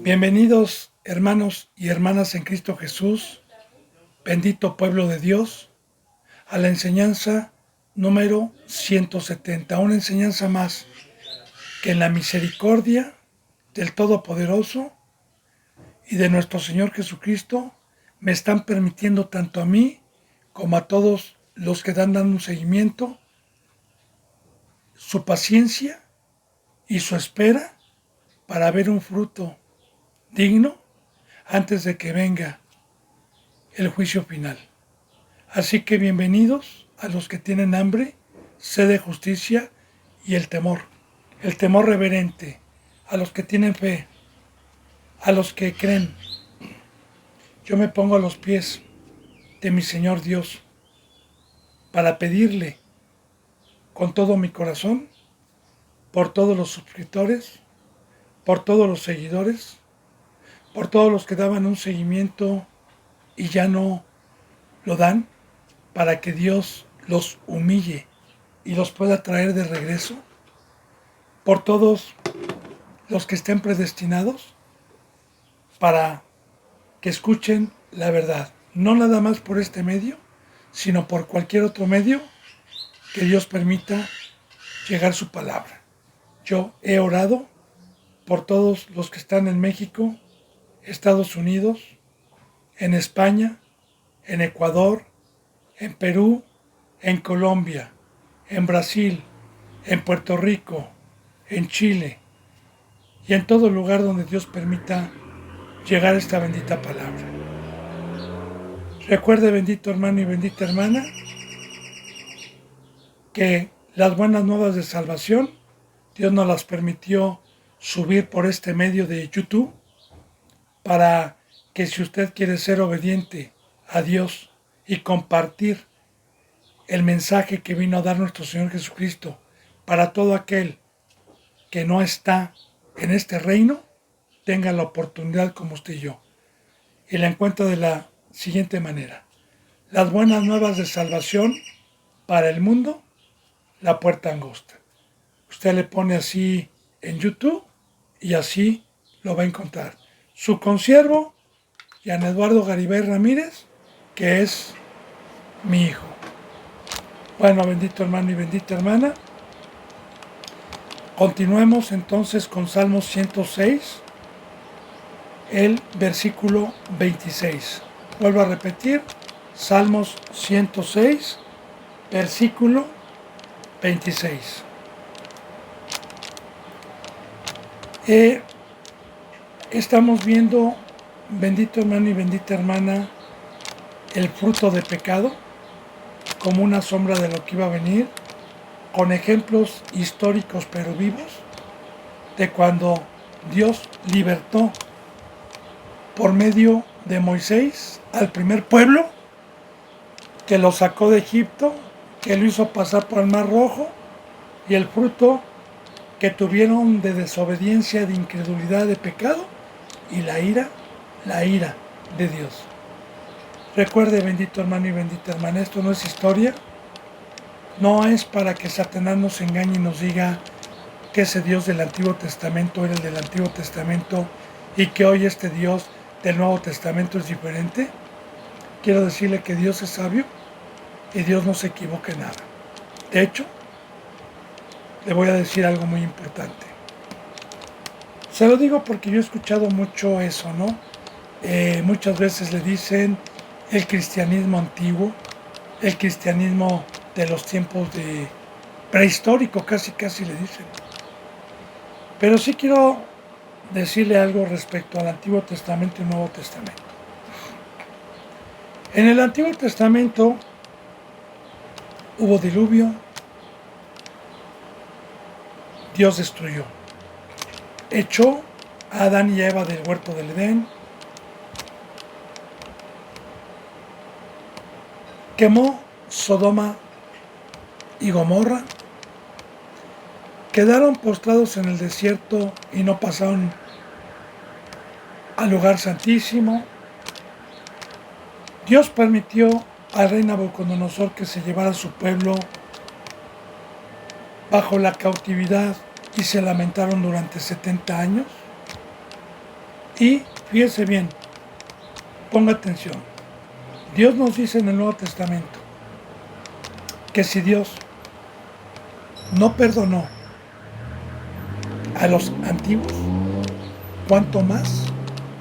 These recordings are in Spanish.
Bienvenidos, hermanos y hermanas en Cristo Jesús, bendito pueblo de Dios, a la enseñanza número 170, una enseñanza más que en la misericordia del Todopoderoso y de nuestro Señor Jesucristo me están permitiendo tanto a mí como a todos los que dan dando un seguimiento, su paciencia y su espera para ver un fruto digno antes de que venga el juicio final. Así que bienvenidos a los que tienen hambre, sed de justicia y el temor reverente, a los que tienen fe, a los que creen. Yo me pongo a los pies de mi Señor Dios para pedirle con todo mi corazón por todos los suscriptores, por todos los seguidores, por todos los que daban un seguimiento y ya no lo dan, para que Dios los humille y los pueda traer de regreso, por todos los que estén predestinados para que escuchen la verdad, no nada más por este medio, sino por cualquier otro medio que Dios permita llegar su palabra. Yo he orado por todos los que están en México, Estados Unidos, en España, en Ecuador, en Perú, en Colombia, en Brasil, en Puerto Rico, en Chile y en todo lugar donde Dios permita llegar esta bendita palabra. Recuerde, bendito hermano y bendita hermana, que las buenas nuevas de salvación Dios nos las permitió subir por este medio de YouTube para que, si usted quiere ser obediente a Dios y compartir el mensaje que vino a dar nuestro Señor Jesucristo para todo aquel que no está en este reino, tenga la oportunidad como usted y yo. Y la encuentra de la siguiente manera: las buenas nuevas de salvación para el mundo, la puerta angosta. Usted le pone así en YouTube y así lo va a encontrar. Su consiervo, Jean Eduardo Garibay Ramírez, que es mi hijo. Bueno, bendito hermano y bendita hermana, continuemos entonces con Salmos 106, el versículo 26. Vuelvo a repetir, Salmos 106, versículo 26. Estamos viendo, bendito hermano y bendita hermana, el fruto de pecado como una sombra de lo que iba a venir, con ejemplos históricos pero vivos de cuando Dios libertó por medio de Moisés al primer pueblo, que lo sacó de Egipto, que lo hizo pasar por el Mar Rojo, y el fruto que tuvieron de desobediencia, de incredulidad, de pecado, y la ira de Dios. Recuerde, bendito hermano y bendita hermana, esto no es historia, no es para que Satanás nos engañe y nos diga que ese Dios del Antiguo Testamento era el del Antiguo Testamento y que hoy este Dios del Nuevo Testamento es diferente. Quiero decirle que Dios es sabio y Dios no se equivoca en nada. De hecho, le voy a decir algo muy importante. Se lo digo porque yo he escuchado mucho eso, ¿no? Muchas veces le dicen el cristianismo antiguo, el cristianismo de los tiempos de prehistórico, casi le dicen. Pero sí quiero decirle algo respecto al Antiguo Testamento y Nuevo Testamento. En el Antiguo Testamento hubo diluvio, Dios destruyó, echó a Adán y a Eva del huerto del Edén, quemó Sodoma y Gomorra, quedaron postrados en el desierto y no pasaron al lugar santísimo. Dios permitió al rey Nabucodonosor que se llevara a su pueblo bajo la cautividad y se lamentaron durante 70 años. Y fíjese bien, ponga atención. Dios nos dice en el Nuevo Testamento que si Dios no perdonó a los antiguos, cuanto más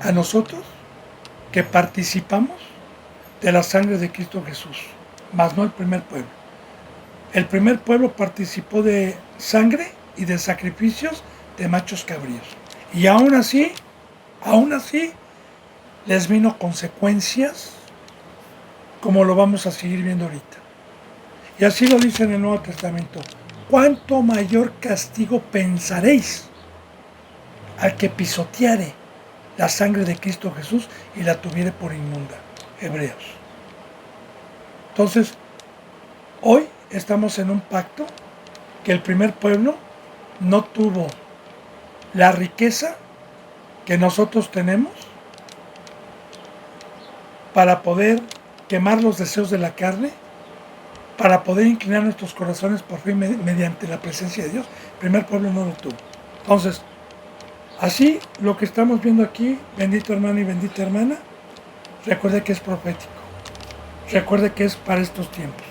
a nosotros que participamos de la sangre de Cristo Jesús, más no el primer pueblo. El primer pueblo participó de sangre y de sacrificios de machos cabríos. Y aún así, les vino consecuencias, como lo vamos a seguir viendo ahorita. Y así lo dice en el Nuevo Testamento. ¿Cuánto mayor castigo pensaréis al que pisoteare la sangre de Cristo Jesús y la tuviere por inmunda? Hebreos. Entonces, hoy estamos en un pacto que el primer pueblo no tuvo la riqueza que nosotros tenemos para poder quemar los deseos de la carne, para poder inclinar nuestros corazones por fin mediante la presencia de Dios. El primer pueblo no lo tuvo. Entonces, así lo que estamos viendo aquí, bendito hermano y bendita hermana, recuerde que es profético. Recuerde que es para estos tiempos.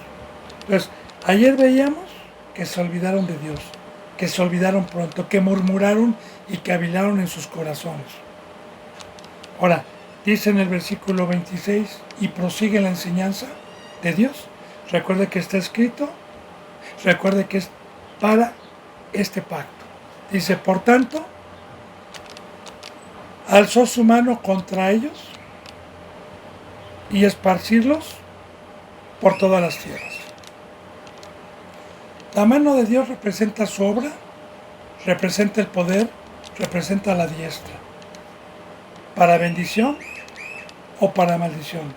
Entonces, ayer veíamos que se olvidaron de Dios, que se olvidaron pronto, que murmuraron y que cavilaron en sus corazones. Ahora, dice en el versículo 26, y prosigue la enseñanza de Dios. Recuerde que está escrito, recuerde que es para este pacto. Dice, por tanto, alzó su mano contra ellos y esparcirlos por todas las tierras. La mano de Dios representa su obra, representa el poder, representa la diestra, para bendición o para maldición.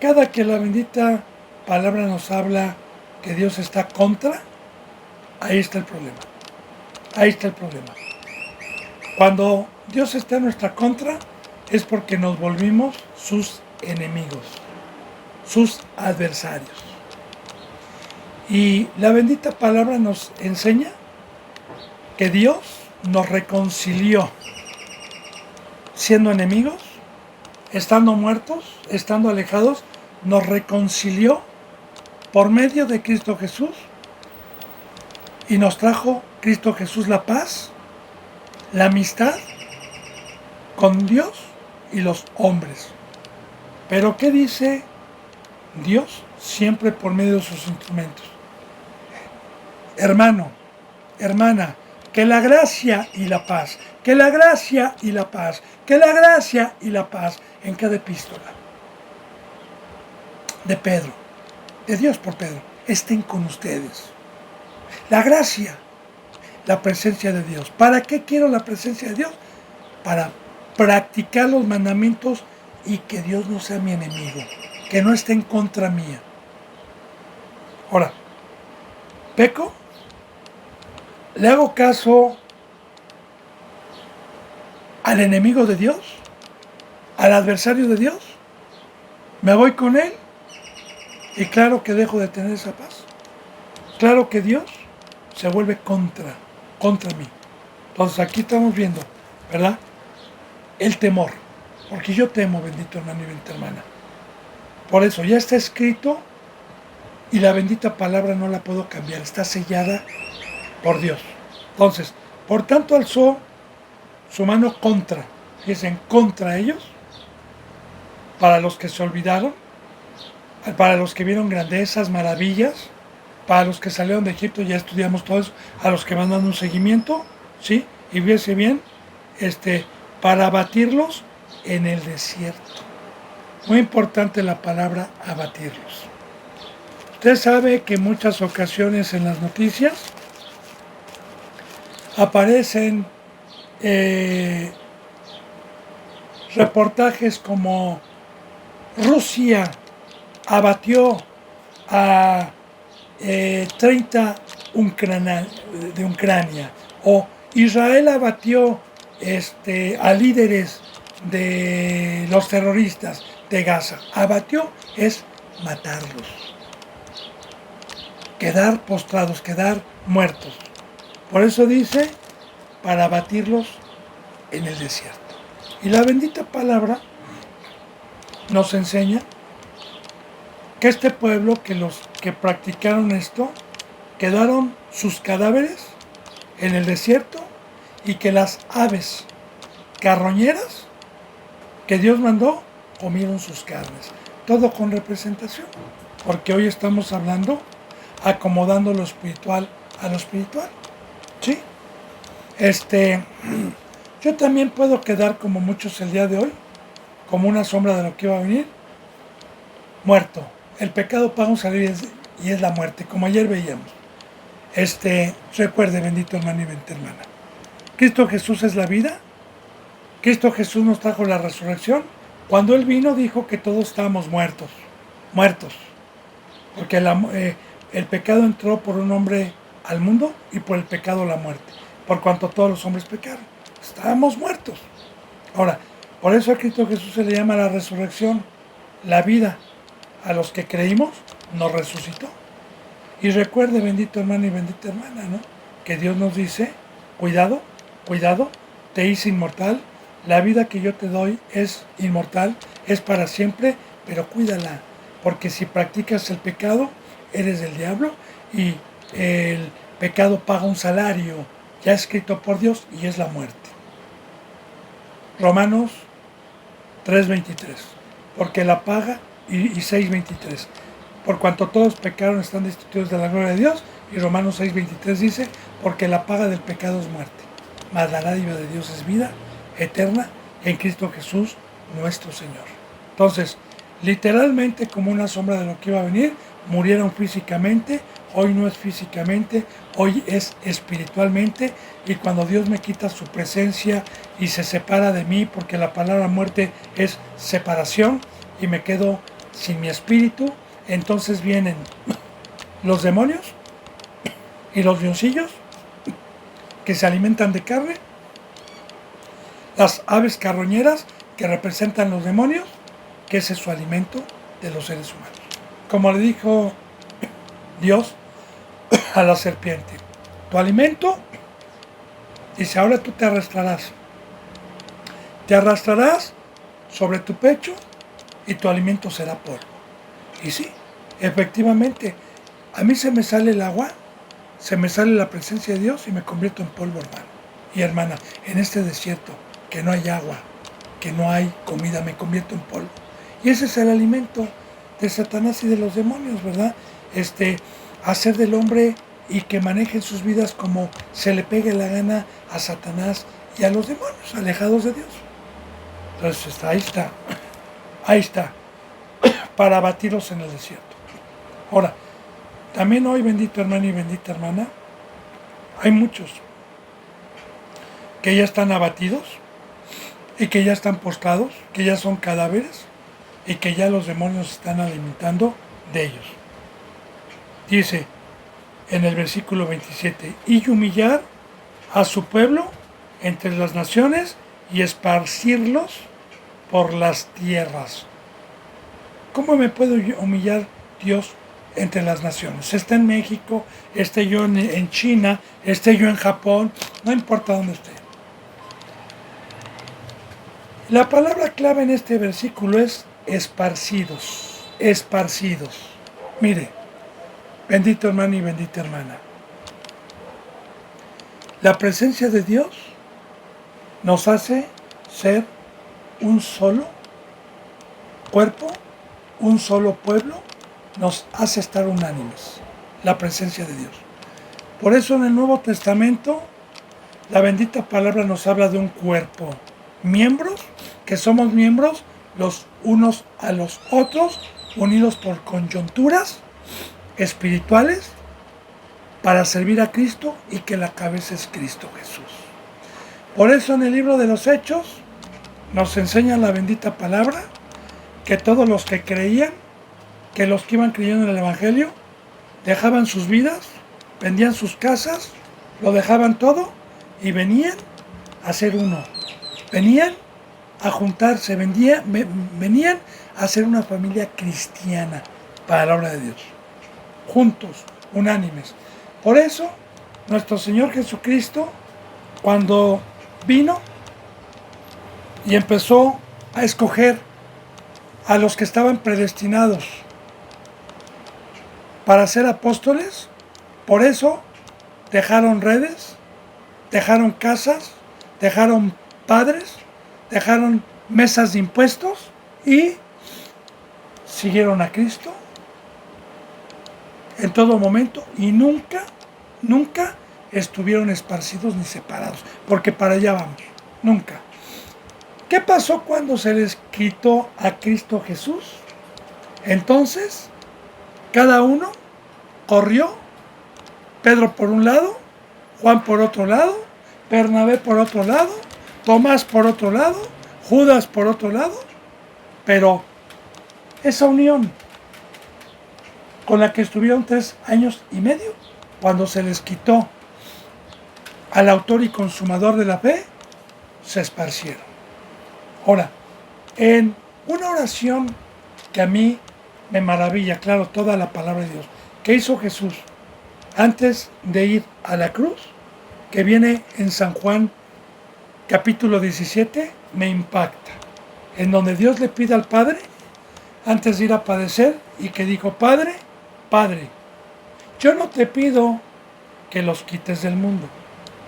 Cada que la bendita palabra nos habla que Dios está contra, ahí está el problema. Ahí está el problema. Cuando Dios está en nuestra contra, es porque nos volvimos sus enemigos, sus adversarios. Y la bendita palabra nos enseña que Dios nos reconcilió siendo enemigos, estando muertos, estando alejados, nos reconcilió por medio de Cristo Jesús y nos trajo Cristo Jesús la paz, la amistad con Dios y los hombres. Pero ¿qué dice Dios? Siempre por medio de sus instrumentos. Hermano, hermana, que la gracia y la paz, que la gracia y la paz, que la gracia y la paz en cada epístola de Pedro, de Dios por Pedro, estén con ustedes. La gracia, la presencia de Dios. ¿Para qué quiero la presencia de Dios? Para practicar los mandamientos y que Dios no sea mi enemigo, que no esté en contra mía. Ahora, peco, le hago caso al enemigo de Dios, al adversario de Dios, me voy con él y claro que dejo de tener esa paz. Claro que Dios se vuelve contra mí. Entonces aquí estamos viendo, ¿verdad? El temor, porque yo temo, bendito hermano y bendita hermana. Por eso ya está escrito y la bendita palabra no la puedo cambiar, está sellada por Dios. Entonces, por tanto alzó su mano contra, fíjense, contra ellos, para los que se olvidaron, para los que vieron grandezas, maravillas, para los que salieron de Egipto, ya estudiamos todo eso, a los que van dando un seguimiento, ¿sí? Y fíjense bien, para abatirlos en el desierto. Muy importante la palabra abatirlos. Usted sabe que en muchas ocasiones en las noticias aparecen reportajes como Rusia abatió a 30 de Ucrania, o Israel abatió a líderes de los terroristas de Gaza. Abatió es matarlos, quedar postrados, quedar muertos. Por eso dice, para abatirlos en el desierto. Y la bendita palabra nos enseña que este pueblo, que los que practicaron esto, quedaron sus cadáveres en el desierto y que las aves carroñeras que Dios mandó comieron sus carnes. Todo con representación, porque hoy estamos hablando acomodando lo espiritual a lo espiritual. ¿Sí? Yo también puedo quedar como muchos el día de hoy, como una sombra de lo que iba a venir, muerto. El pecado paga un salario y es la muerte, como ayer veíamos. Recuerde, bendito hermano y bendita hermana, Cristo Jesús es la vida. Cristo Jesús nos trajo la resurrección. Cuando Él vino dijo que todos estábamos muertos, porque el pecado entró por un hombre al mundo y por el pecado la muerte, por cuanto todos los hombres pecaron. Estábamos muertos. Ahora, por eso a Cristo Jesús se le llama la resurrección, la vida. A los que creímos nos resucitó. Y recuerde, bendito hermano y bendita hermana, ¿no?, que Dios nos dice, cuidado, cuidado, te hice inmortal, la vida que yo te doy es inmortal, es para siempre, pero cuídala, porque si practicas el pecado, eres del diablo y el pecado paga un salario ya escrito por Dios y es la muerte. Romanos 3:23, porque la paga, y 6:23, por cuanto todos pecaron están destituidos de la gloria de Dios, y Romanos 6:23 dice, porque la paga del pecado es muerte, mas la dádiva de Dios es vida eterna en Cristo Jesús nuestro Señor. Entonces, literalmente como una sombra de lo que iba a venir, murieron físicamente, hoy no es físicamente, hoy es espiritualmente, y cuando Dios me quita su presencia y se separa de mí, porque la palabra muerte es separación, y me quedo sin mi espíritu, entonces vienen los demonios y los leoncillos que se alimentan de carne, las aves carroñeras que representan los demonios, que ese es su alimento de los seres humanos. Como le dijo Dios a la serpiente, tu alimento, dice, ahora tú te arrastrarás sobre tu pecho y tu alimento será polvo. Y sí, efectivamente, a mí se me sale el agua, se me sale la presencia de Dios y me convierto en polvo, hermano y hermana. En este desierto, que no hay agua, que no hay comida, me convierto en polvo. Y ese es el alimento de Satanás y de los demonios, ¿verdad? Hacer del hombre y que manejen sus vidas como se le pegue la gana a Satanás y a los demonios, alejados de Dios. Entonces, ahí está, para abatirlos en el desierto. Ahora, también hoy, bendito hermano y bendita hermana, hay muchos que ya están abatidos y que ya están postrados, que ya son cadáveres y que ya los demonios están alimentando de ellos. Dice en el versículo 27, y humillar a su pueblo entre las naciones y esparcirlos por las tierras. ¿Cómo me puede humillar Dios entre las naciones? Esté en México, esté yo en China, esté yo en Japón, no importa dónde esté. La palabra clave en este versículo es esparcidos, esparcidos. Mire, bendito hermano y bendita hermana, la presencia de Dios nos hace ser un solo cuerpo, un solo pueblo, nos hace estar unánimes, la presencia de Dios. Por eso en el Nuevo Testamento la bendita palabra nos habla de un cuerpo, miembros, que somos miembros los unos a los otros, unidos por coyunturas espirituales para servir a Cristo, y que la cabeza es Cristo Jesús. Por eso en el libro de los Hechos nos enseña la bendita palabra que todos los que creían, que los que iban creyendo en el Evangelio, dejaban sus vidas, vendían sus casas, lo dejaban todo y venían a ser uno. Venían a juntarse, venían a ser una familia cristiana para la obra de Dios. Juntos, unánimes. Por eso, nuestro Señor Jesucristo, cuando vino y empezó a escoger a los que estaban predestinados para ser apóstoles. Por eso dejaron redes, dejaron casas, dejaron padres, dejaron mesas de impuestos y siguieron a Cristo en todo momento y nunca estuvieron esparcidos ni separados, porque para allá vamos, nunca. ¿Qué pasó cuando se les quitó a Cristo Jesús? Entonces, cada uno corrió, Pedro por un lado, Juan por otro lado, Bernabé por otro lado, Tomás por otro lado, Judas por otro lado, pero esa unión con la que estuvieron 3 años y medio, cuando se les quitó al autor y consumador de la fe, se esparcieron. Ahora, en una oración que a mí me maravilla, claro, toda la palabra de Dios, que hizo Jesús antes de ir a la cruz, que viene en San Juan capítulo 17, me impacta, en donde Dios le pide al Padre, antes de ir a padecer, y que dijo: Padre, yo no te pido que los quites del mundo,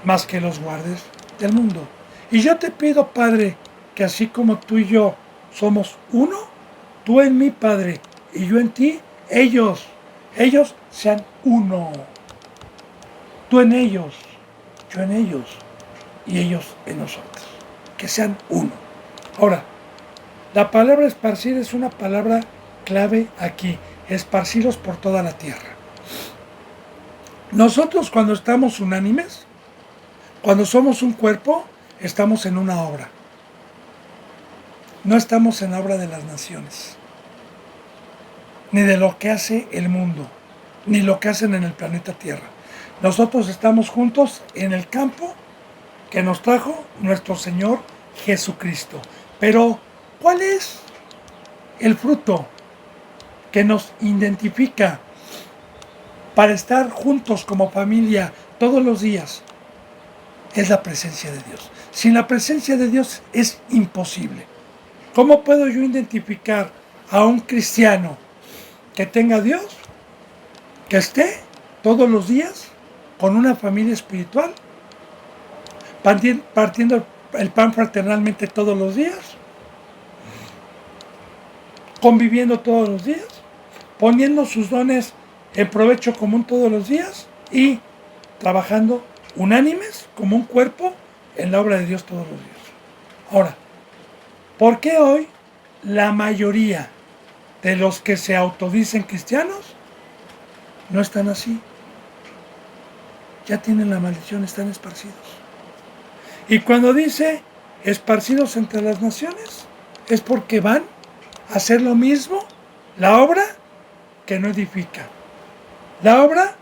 más que los guardes del mundo. Y yo te pido, Padre, que así como tú y yo somos uno, tú en mí, Padre, y yo en ti, ellos sean uno. Tú en ellos, yo en ellos, y ellos en nosotros. Que sean uno. Ahora, la palabra esparcir es una palabra clave aquí. Esparcidos por toda la tierra. Nosotros, cuando estamos unánimes, cuando somos un cuerpo, estamos en una obra. No estamos en la obra de las naciones, ni de lo que hace el mundo, ni lo que hacen en el planeta Tierra. Nosotros estamos juntos en el campo que nos trajo nuestro Señor Jesucristo. Pero, ¿cuál es el fruto que nos identifica para estar juntos como familia todos los días? Es la presencia de Dios. Sin la presencia de Dios es imposible. ¿Cómo puedo yo identificar a un cristiano que tenga a Dios, que esté todos los días con una familia espiritual, partiendo el pan fraternalmente todos los días, conviviendo todos los días, poniendo sus dones en provecho común todos los días y trabajando unánimes como un cuerpo en la obra de Dios todos los días? Ahora, ¿por qué hoy la mayoría de los que se autodicen cristianos no están así? Ya tienen la maldición, están esparcidos. Y cuando dice esparcidos entre las naciones, es porque van a hacer lo mismo, la obra que no edifica, la obra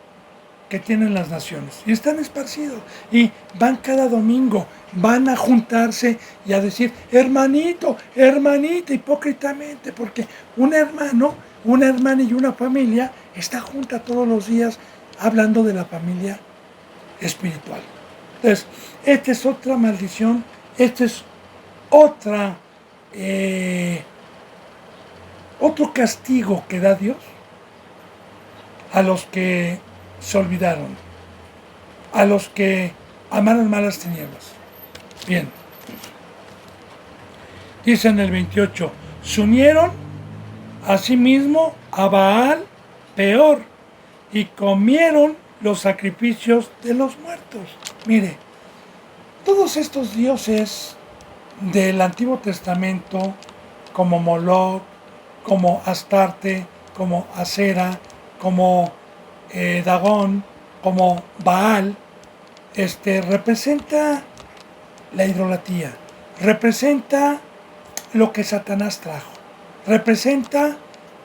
que tienen las naciones, y están esparcidos, y van cada domingo, van a juntarse y a decir: hermanito, hermanita, hipócritamente, porque un hermano, una hermana y una familia está junta todos los días hablando de la familia espiritual. Entonces, esta es otra maldición, esta es otra otro castigo que da Dios a los que se olvidaron, a los que amaron malas tinieblas. Bien, dice en el 28, se unieron asimismo a Baal peor y comieron los sacrificios de los muertos. Mire, todos estos dioses del Antiguo Testamento, como Moloch, como Astarte, como Acera, como Dagón, como Baal, representa la idolatría, representa lo que Satanás trajo, representa,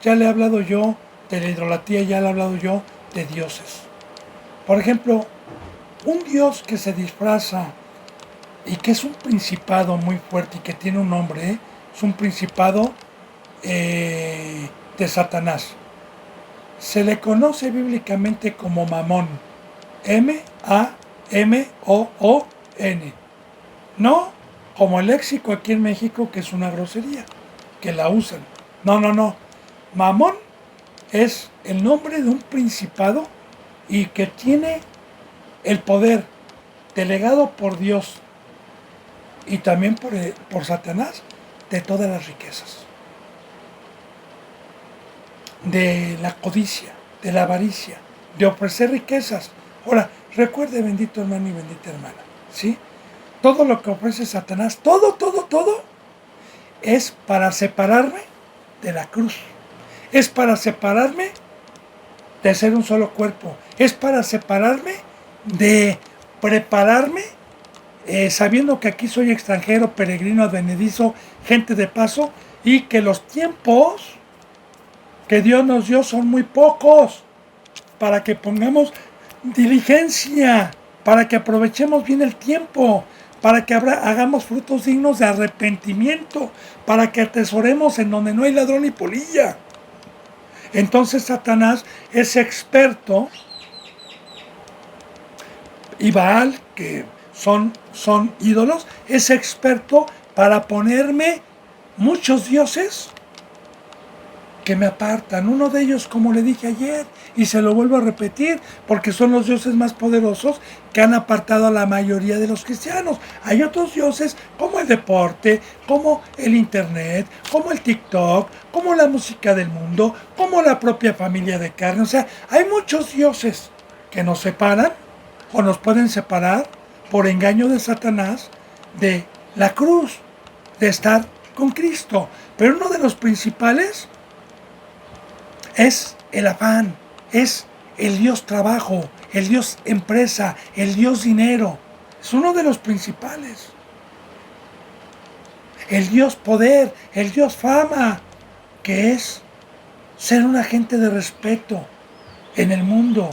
ya le he hablado yo de la idolatría, ya le he hablado yo de dioses. Por ejemplo, un dios que se disfraza y que es un principado muy fuerte y que tiene un nombre, es un principado de Satanás. Se le conoce bíblicamente como Mamón, M-A-M-O-O-N. No Como el léxico aquí en México, que es una grosería, que la usan. No, no, no. Mamón es el nombre de un principado y que tiene el poder delegado por Dios y también por Satanás de todas las riquezas, de la codicia, de la avaricia, de ofrecer riquezas. Ahora, recuerde, bendito hermano y bendita hermana, ¿sí? Todo lo que ofrece Satanás, todo, es para separarme de la cruz. Es para separarme de ser un solo cuerpo. Es para separarme de prepararme, sabiendo que aquí soy extranjero, peregrino, advenedizo, gente de paso, y que los tiempos que Dios nos dio son muy pocos, para que pongamos diligencia, para que aprovechemos bien el tiempo, para que hagamos frutos dignos de arrepentimiento, para que atesoremos en donde no hay ladrón ni polilla. Entonces Satanás es experto, y Baal, que son ídolos, es experto para ponerme muchos dioses que me apartan. Uno de ellos, como le dije ayer, y se lo vuelvo a repetir, porque son los dioses más poderosos que han apartado a la mayoría de los cristianos. Hay otros dioses como el deporte, como el internet, como el TikTok, como la música del mundo, como la propia familia de carne. O sea, hay muchos dioses que nos separan o nos pueden separar por engaño de Satanás de la cruz, de estar con Cristo. Pero uno de los principales es el afán, es el Dios trabajo, el Dios empresa, el Dios dinero. Es uno de los principales. El Dios poder, el Dios fama, que es ser un agente de respeto en el mundo,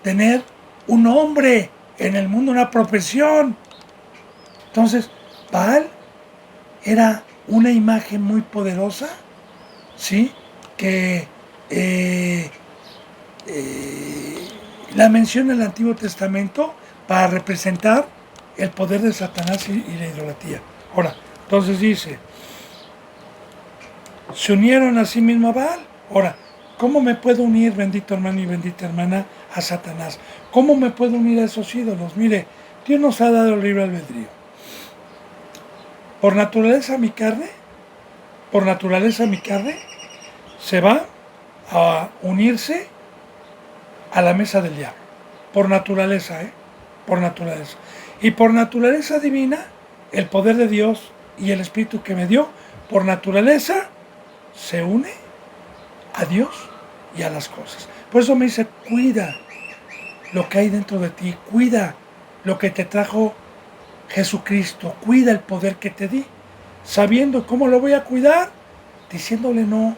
tener un nombre en el mundo, una profesión. Entonces, Baal era una imagen muy poderosa, ¿sí? Que la menciona el Antiguo Testamento para representar el poder de Satanás y la idolatría. Ahora, entonces dice, se unieron a sí mismo a Baal. Ahora, ¿cómo me puedo unir, bendito hermano y bendita hermana, a Satanás? ¿Cómo me puedo unir a esos ídolos? Mire, Dios nos ha dado el libre albedrío. Por naturaleza mi carne se va a unirse a la mesa del diablo. Por naturaleza, por naturaleza. Y por naturaleza divina, el poder de Dios y el Espíritu que me dio, por naturaleza, se une a Dios y a las cosas. Por eso me dice, cuida lo que hay dentro de ti, cuida lo que te trajo Jesucristo, cuida el poder que te di, sabiendo cómo lo voy a cuidar, diciéndole no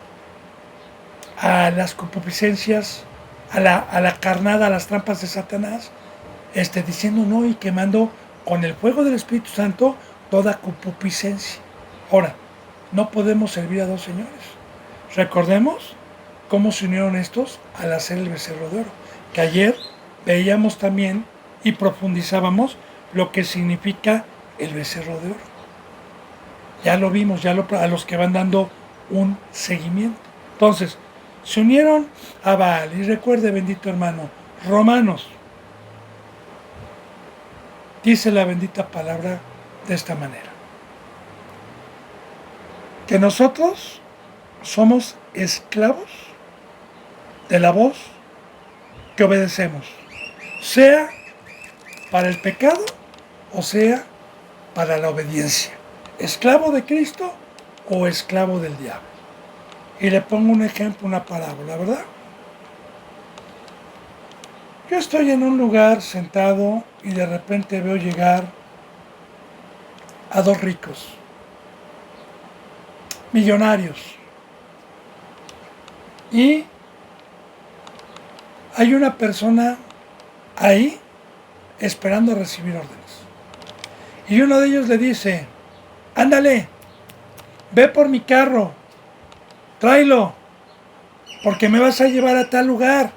a las concupiscencias, a la carnada, a las trampas de Satanás, diciendo no y quemando con el fuego del Espíritu Santo toda concupiscencia. Ahora, no podemos servir a dos señores. Recordemos cómo se unieron estos al hacer el becerro de oro, que ayer veíamos también y profundizábamos lo que significa el becerro de oro. Ya lo vimos, a los que van dando un seguimiento. Entonces, se unieron a Baal. Y recuerde, bendito hermano, Romanos, dice la bendita palabra de esta manera: que nosotros somos esclavos de la voz que obedecemos, sea para el pecado o sea para la obediencia. Esclavo de Cristo o esclavo del diablo. Y le pongo un ejemplo, una parábola, ¿verdad? Yo estoy en un lugar sentado y de repente veo llegar a dos ricos, millonarios. Y hay una persona ahí esperando a recibir órdenes. Y uno de ellos le dice, ándale, ve por mi carro, tráelo, porque me vas a llevar a tal lugar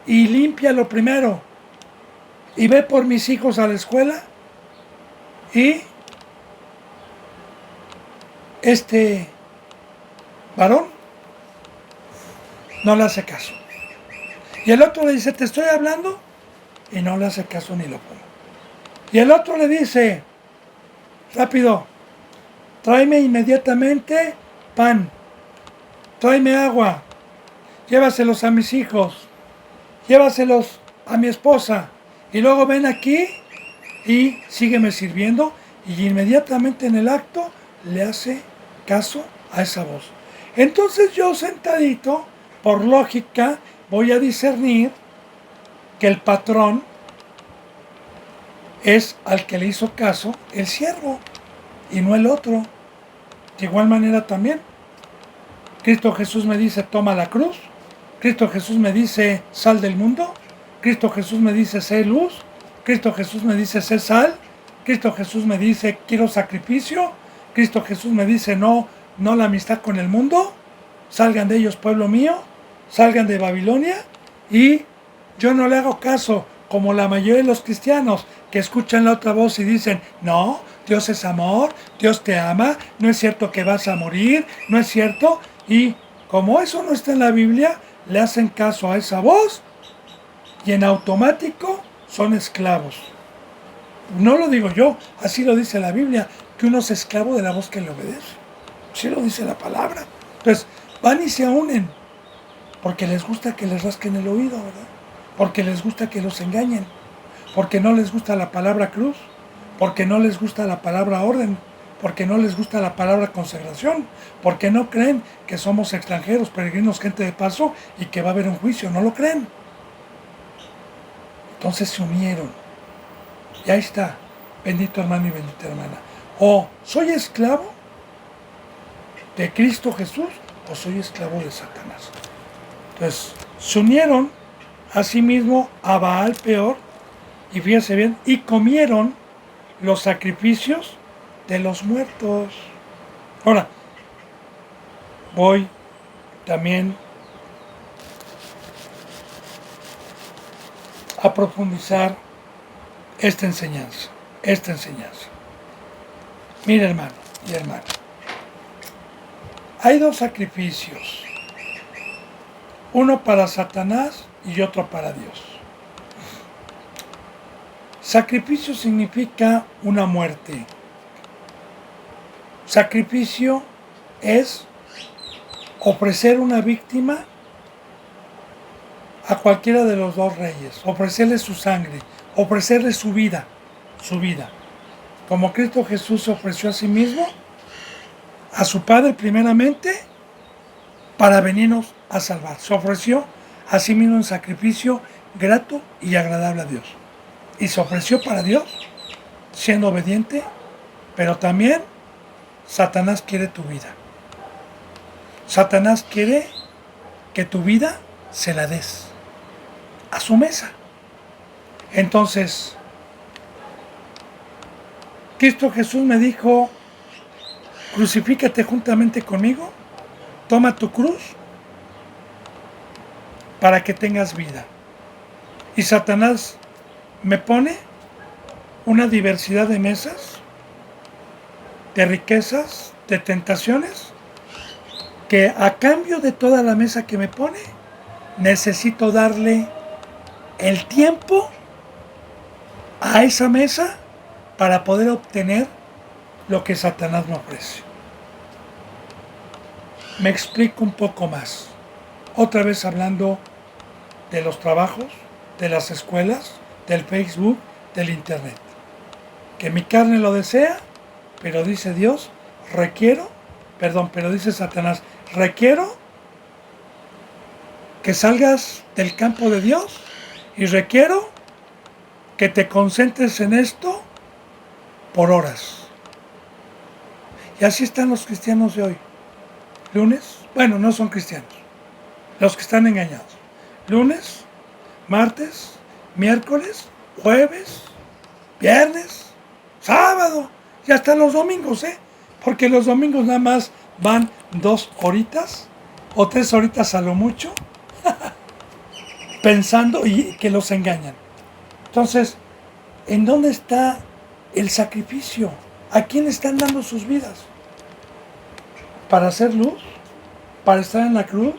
y límpialo primero. Y ve por mis hijos a la escuela y este varón no le hace caso. Y el otro le dice, te estoy hablando, y no le hace caso ni lo pone. Y el otro le dice, rápido, tráeme inmediatamente pan, tráeme agua, llévaselos a mis hijos, llévaselos a mi esposa, y luego ven aquí y sígueme sirviendo. Y inmediatamente en el acto le hace caso a esa voz. Entonces yo sentadito, por lógica, voy a discernir que el patrón es al que le hizo caso el siervo y no el otro. De igual manera también, Cristo Jesús me dice, toma la cruz. Cristo Jesús me dice, sal del mundo. Cristo Jesús me dice, sé luz. Cristo Jesús me dice, sé sal. Cristo Jesús me dice, quiero sacrificio. Cristo Jesús me dice, no la amistad con el mundo. Salgan de ellos, pueblo mío. Salgan de Babilonia. Y yo no le hago caso, como la mayoría de los cristianos que escuchan la otra voz y dicen, no, Dios es amor, Dios te ama, no es cierto que vas a morir, no es cierto. Y como eso no está en la Biblia, le hacen caso a esa voz y en automático son esclavos. No lo digo yo, así lo dice la Biblia, que uno es esclavo de la voz que le obedece. Así lo dice la palabra. Entonces, van y se unen, porque les gusta que les rasquen el oído, ¿verdad? Porque les gusta que los engañen, porque no les gusta la palabra cruz, porque no les gusta la palabra orden, porque no les gusta la palabra consagración, porque no creen que somos extranjeros, peregrinos, gente de paso y que va a haber un juicio, no lo creen. Entonces se unieron. Y ahí está, bendito hermano y bendita hermana. O soy esclavo de Cristo Jesús o soy esclavo de Satanás. Entonces se unieron a sí mismo a Baal Peor, y fíjense bien, y comieron los sacrificios de los muertos. Ahora, voy también a profundizar esta enseñanza. Mira, hermano y hermana, hay dos sacrificios, uno para Satanás y otro para Dios. Sacrificio significa una muerte. Sacrificio es ofrecer una víctima a cualquiera de los dos reyes, ofrecerle su sangre, ofrecerle su vida, Como Cristo Jesús se ofreció a sí mismo, a su Padre primeramente, para venirnos a salvar. Se ofreció a sí mismo en sacrificio grato y agradable a Dios. Y se ofreció para Dios, siendo obediente, pero también Satanás quiere tu vida. Satanás quiere que tu vida se la des a su mesa. Entonces, Cristo Jesús me dijo, crucifícate juntamente conmigo, toma tu cruz para que tengas vida. Y Satanás me pone una diversidad de mesas, de riquezas, de tentaciones, que a cambio de toda la mesa que me pone, necesito darle el tiempo a esa mesa para poder obtener lo que Satanás me ofrece. Me explico un poco más. Otra vez hablando de los trabajos, de las escuelas, del Facebook, del Internet. Que mi carne lo desea, pero dice Dios, pero dice Satanás, requiero que salgas del campo de Dios y requiero que te concentres en esto por horas. Y así están los cristianos de hoy. Lunes, bueno, no son cristianos, los que están engañados. Lunes, martes, miércoles, jueves, viernes, sábado, y hasta los domingos, porque los domingos nada más van 2 horitas o 3 horitas a lo mucho, pensando y que los engañan. Entonces, ¿en dónde está el sacrificio? ¿A quién están dando sus vidas? para hacer luz, para estar en la cruz.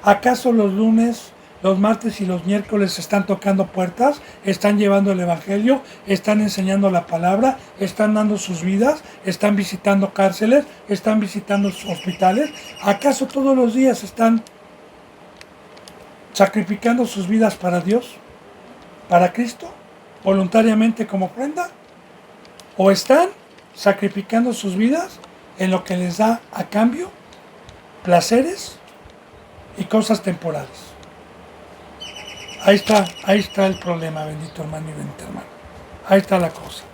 ¿Acaso los lunes, los martes y los miércoles están tocando puertas, están llevando el evangelio, están enseñando la palabra, están dando sus vidas, están visitando cárceles, están visitando hospitales? ¿Acaso todos los días están sacrificando sus vidas para Dios, para Cristo, voluntariamente como ofrenda? ¿O están sacrificando sus vidas en lo que les da a cambio placeres y cosas temporales? Ahí está el problema, bendito hermano y bendita hermana. Ahí está la cosa.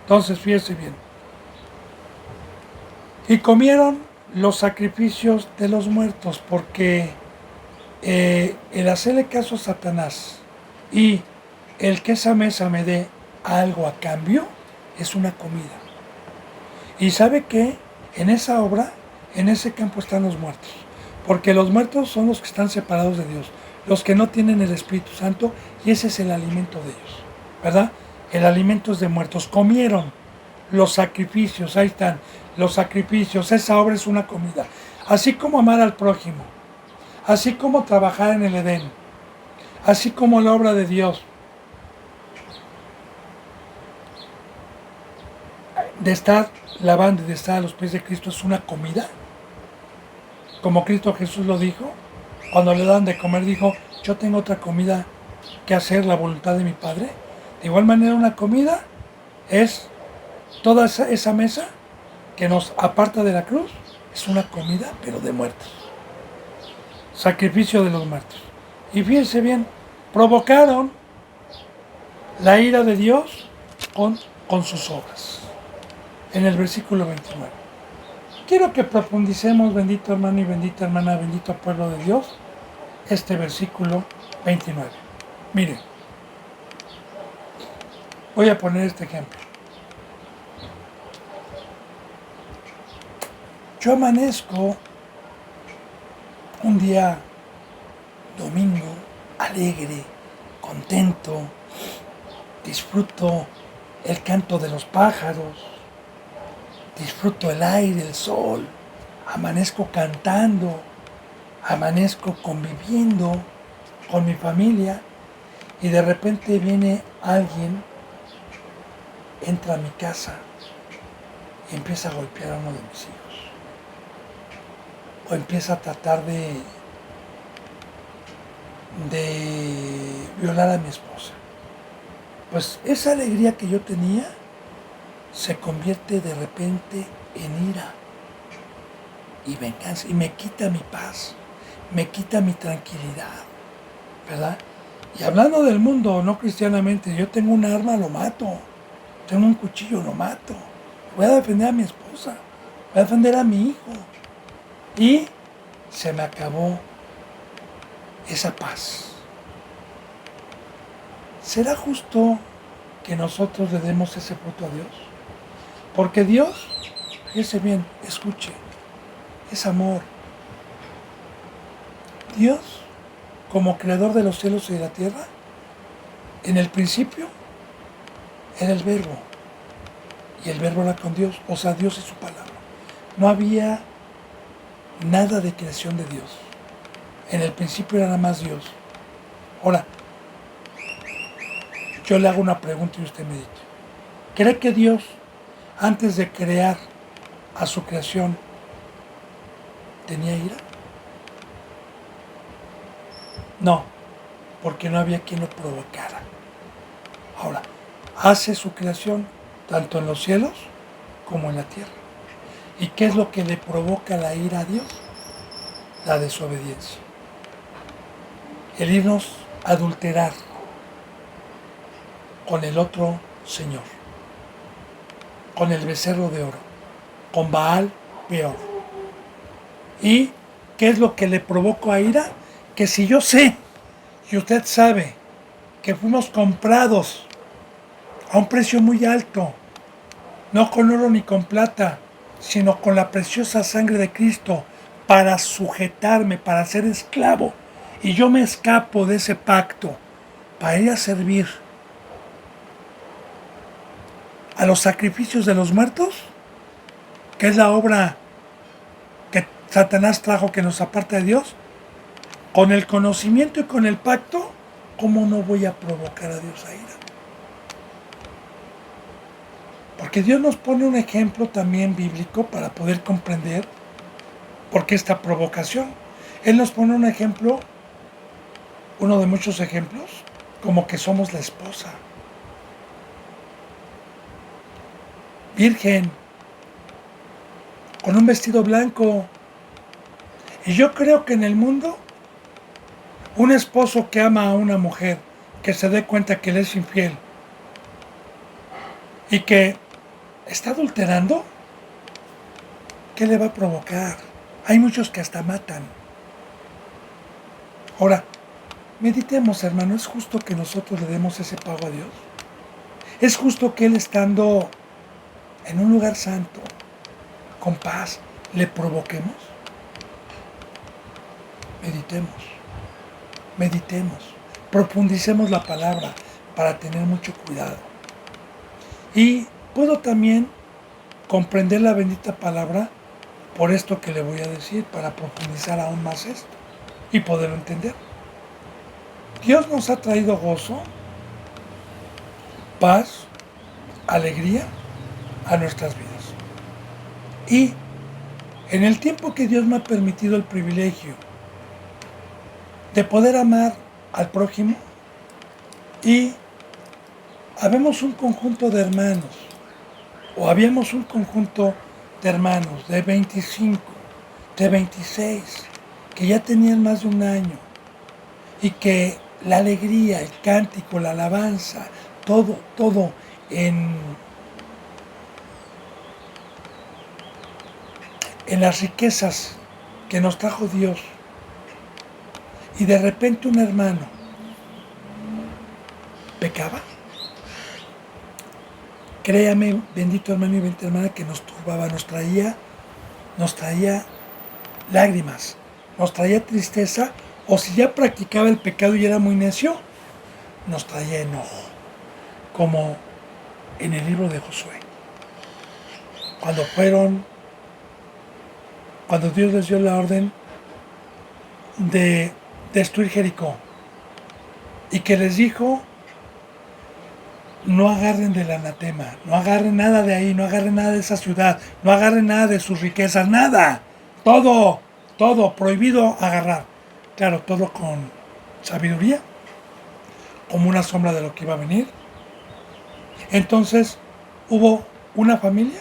Entonces, fíjese bien. Y comieron los sacrificios de los muertos, porque el hacerle caso a Satanás y el que esa mesa me dé algo a cambio es una comida. Y sabe que en esa obra, en ese campo están los muertos, porque los muertos son los que están separados de Dios, los que no tienen el Espíritu Santo, y ese es el alimento de ellos, ¿verdad? El alimento es de muertos. Comieron los sacrificios, ahí están, los sacrificios, esa obra es una comida. Así como amar al prójimo, así como trabajar en el Edén, así como la obra de Dios, de estar lavando y de estar a los pies de Cristo es una comida, como Cristo Jesús lo dijo, cuando le dan de comer dijo, yo tengo otra comida que hacer, la voluntad de mi Padre. De igual manera una comida es toda esa mesa que nos aparta de la cruz, es una comida pero de muertos, sacrificio de los muertos. Y fíjense bien, provocaron la ira de Dios con sus obras. En el versículo 29. Quiero que profundicemos, bendito hermano y bendita hermana, bendito pueblo de Dios, este versículo 29. Miren, voy a poner este ejemplo. Yo amanezco un día domingo, alegre, contento, disfruto el canto de los pájaros, disfruto el aire, el sol, amanezco cantando, amanezco conviviendo con mi familia, y de repente viene alguien, entra a mi casa y empieza a golpear a uno de mis hijos, o empieza a tratar de violar a mi esposa. Pues esa alegría que yo tenía se convierte de repente en ira y venganza, y me quita mi paz, me quita mi tranquilidad, ¿verdad? Y hablando del mundo, no cristianamente, yo tengo un arma, lo mato, tengo un cuchillo, lo mato, voy a defender a mi esposa, voy a defender a mi hijo, y se me acabó esa paz. ¿Será justo que nosotros le demos ese fruto a Dios? Porque Dios, fíjese bien, escuche, es amor. Dios, como creador de los cielos y de la tierra, en el principio era el verbo, y el verbo era con Dios, o sea, Dios es su palabra. No había nada de creación de Dios. En el principio era nada más Dios. Ahora, yo le hago una pregunta y usted me dice, ¿cree que Dios, antes de crear a su creación, tenía ira? No, porque no había quien lo provocara. Ahora, hace su creación tanto en los cielos como en la tierra. ¿Y qué es lo que le provoca la ira a Dios? La desobediencia. El irnos a adulterar con el otro Señor, con el becerro de oro, con Baal peor. ¿Y qué es lo que le provocó a ira? Que si yo sé y usted sabe que fuimos comprados a un precio muy alto, no con oro ni con plata, sino con la preciosa sangre de Cristo, para sujetarme, para ser esclavo, y yo me escapo de ese pacto para ir a servir a los sacrificios de los muertos, que es la obra Satanás trajo que nos aparte de Dios. Con el conocimiento y con el pacto, ¿cómo no voy a provocar a Dios a ira? Porque Dios nos pone un ejemplo también bíblico para poder comprender por qué esta provocación. Él nos pone un ejemplo, uno de muchos ejemplos, como que somos la esposa. Virgen, con un vestido blanco. Y yo creo que en el mundo, un esposo que ama a una mujer, que se dé cuenta que le es infiel y que está adulterando, ¿qué le va a provocar? Hay muchos que hasta matan. Ahora, meditemos, hermano, ¿es justo que nosotros le demos ese pago a Dios? ¿Es justo que Él, estando en un lugar santo, con paz, le provoquemos? Meditemos, profundicemos la palabra para tener mucho cuidado. Y puedo también comprender la bendita palabra por esto que le voy a decir, para profundizar aún más esto y poderlo entender. Dios nos ha traído gozo, paz, alegría a nuestras vidas. Y en el tiempo que Dios me ha permitido el privilegio de poder amar al prójimo, y habemos un conjunto de hermanos, o habíamos un conjunto de hermanos de 25, de 26, que ya tenían más de un año, y que la alegría, el cántico, la alabanza, todo en las riquezas que nos trajo Dios, y de repente un hermano pecaba, créame, bendito hermano y bendita hermana, que nos turbaba, nos traía lágrimas, nos traía tristeza, o si ya practicaba el pecado y era muy necio, nos traía enojo, como en el libro de Josué, cuando Dios les dio la orden de destruir Jericó, y que les dijo: no agarren del anatema, no agarren nada de ahí, no agarren nada de esa ciudad, no agarren nada de sus riquezas, nada, todo prohibido agarrar. Claro, todo con sabiduría, como una sombra de lo que iba a venir. Entonces hubo una familia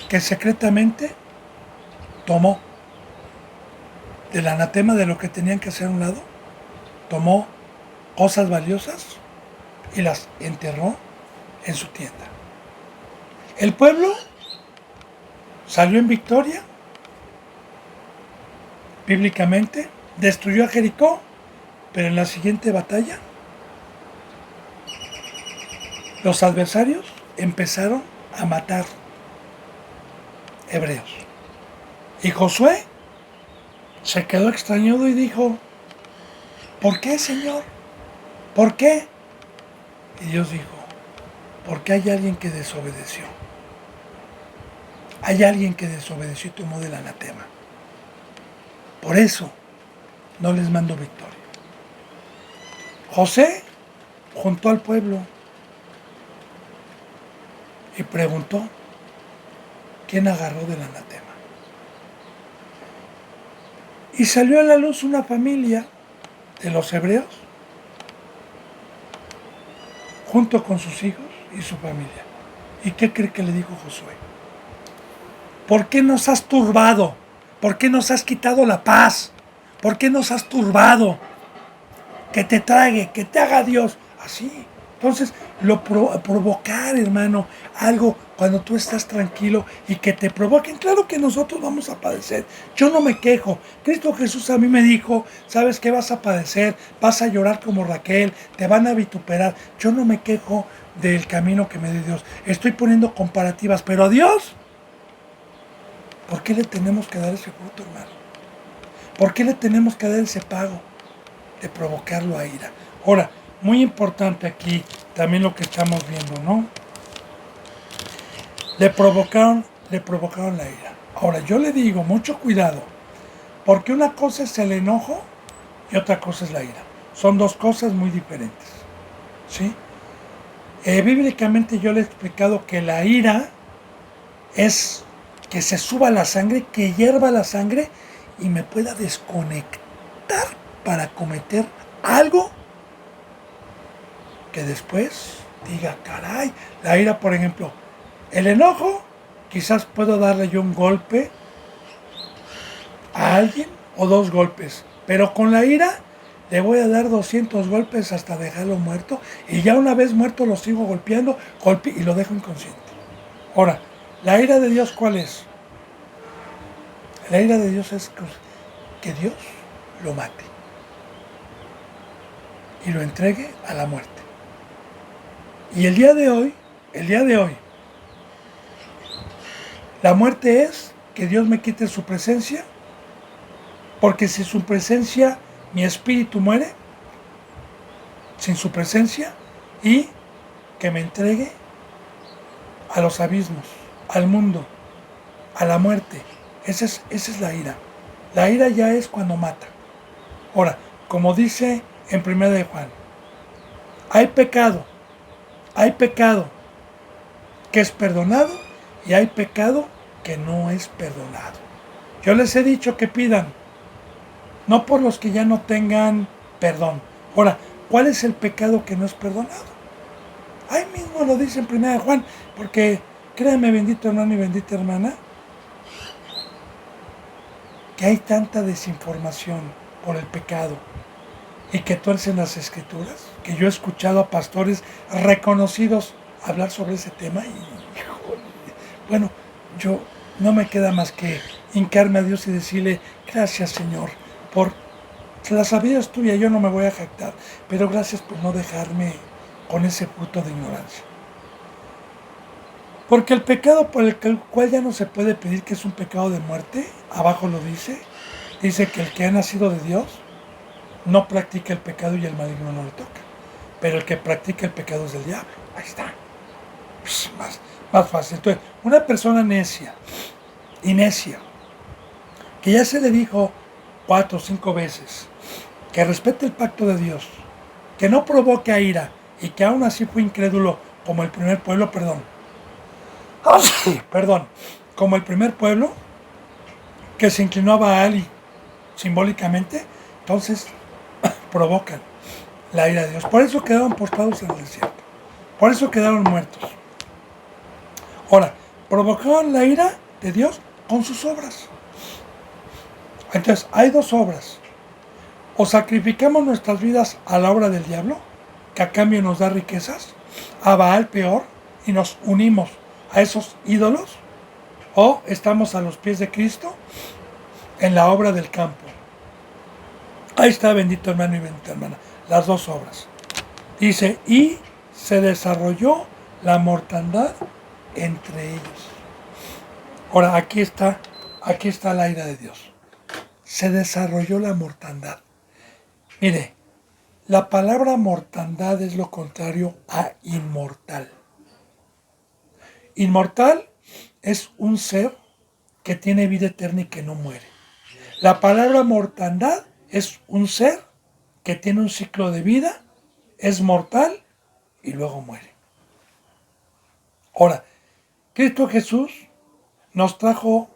que secretamente tomó del anatema, de lo que tenían que hacer a un lado, tomó cosas valiosas y las enterró en su tienda. El pueblo salió en victoria, bíblicamente, destruyó a Jericó, pero en la siguiente batalla los adversarios empezaron a matar hebreos. Y Josué se quedó extrañado y dijo: ¿por qué, Señor? ¿Por qué? Y Dios dijo: porque hay alguien que desobedeció. Hay alguien que desobedeció y tomó del anatema. Por eso no les mando victoria. José juntó al pueblo y preguntó: ¿quién agarró del anatema? Y salió a la luz una familia de los hebreos, junto con sus hijos y su familia. ¿Y qué cree que le dijo Josué? ¿Por qué nos has turbado? ¿Por qué nos has quitado la paz? ¿Por qué nos has turbado? Que te trague, que te haga Dios. Así. Entonces, provocar, hermano, algo cuando tú estás tranquilo y que te provoquen. Claro que nosotros vamos a padecer. Yo no me quejo. Cristo Jesús a mí me dijo: ¿sabes qué vas a padecer? Vas a llorar como Raquel, te van a vituperar. Yo no me quejo del camino que me dio Dios. Estoy poniendo comparativas, pero a Dios, ¿por qué le tenemos que dar ese fruto, hermano? ¿Por qué le tenemos que dar ese pago de provocarlo a ira? Ahora, muy importante aquí también lo que estamos viendo, ¿no? Le provocaron la ira. Ahora, yo le digo, mucho cuidado, porque una cosa es el enojo y otra cosa es la ira. Son dos cosas muy diferentes, ¿sí? Bíblicamente yo le he explicado que la ira es que se suba la sangre, que hierva la sangre y me pueda desconectar para cometer algo que después diga, caray, la ira, por ejemplo, el enojo, quizás puedo darle yo un golpe a alguien o dos golpes, pero con la ira le voy a dar 200 golpes hasta dejarlo muerto y ya una vez muerto lo sigo golpeando, y lo dejo inconsciente. Ahora, ¿la ira de Dios cuál es? La ira de Dios es que Dios lo mate y lo entregue a la muerte. Y el día de hoy, la muerte es que Dios me quite su presencia, porque sin su presencia mi espíritu muere, sin su presencia, y que me entregue a los abismos, al mundo, a la muerte. Esa es la ira. La ira ya es cuando mata. Ahora, como dice en 1 de Juan, hay pecado que es perdonado y hay pecado que no es perdonado. Yo les he dicho que pidan, no por los que ya no tengan perdón. Ahora, ¿cuál es el pecado que no es perdonado? Ahí mismo lo dice en 1 de Juan, porque créanme, bendito hermano y bendita hermana, que hay tanta desinformación por el pecado y que tuercen las escrituras, que yo he escuchado a pastores reconocidos hablar sobre ese tema y, bueno, yo no me queda más que hincarme a Dios y decirle, gracias Señor, por la sabiduría es tuya, yo no me voy a jactar, pero gracias por no dejarme con ese fruto de ignorancia. Porque el pecado por el cual ya no se puede pedir que es un pecado de muerte, abajo lo dice que el que ha nacido de Dios no practica el pecado y el maligno no le toca. Pero el que practica el pecado es del diablo. Ahí está. Pues más fácil. Entonces, una persona necia, que ya se le dijo 4 o 5 veces que respete el pacto de Dios, que no provoque a ira y que aún así fue incrédulo como el primer pueblo, como el primer pueblo que se inclinó a Baal simbólicamente, entonces provocan la ira de Dios. Por eso quedaron postrados en el desierto. Por eso quedaron muertos. Ahora, provocaron la ira de Dios con sus obras. Entonces, hay dos obras. O sacrificamos nuestras vidas a la obra del diablo, que a cambio nos da riquezas, a Baal peor, y nos unimos a esos ídolos, o estamos a los pies de Cristo en la obra del campo. Ahí está, bendito hermano y bendita hermana, las dos obras. Dice, y se desarrolló la mortandad entre ellos. Ahora, aquí está la ira de Dios. Se desarrolló la mortandad. Mire, la palabra mortandad es lo contrario a inmortal. Inmortal es un ser que tiene vida eterna y que no muere. La palabra mortandad es un ser que tiene un ciclo de vida, es mortal y luego muere. Ahora, Cristo Jesús nos trajo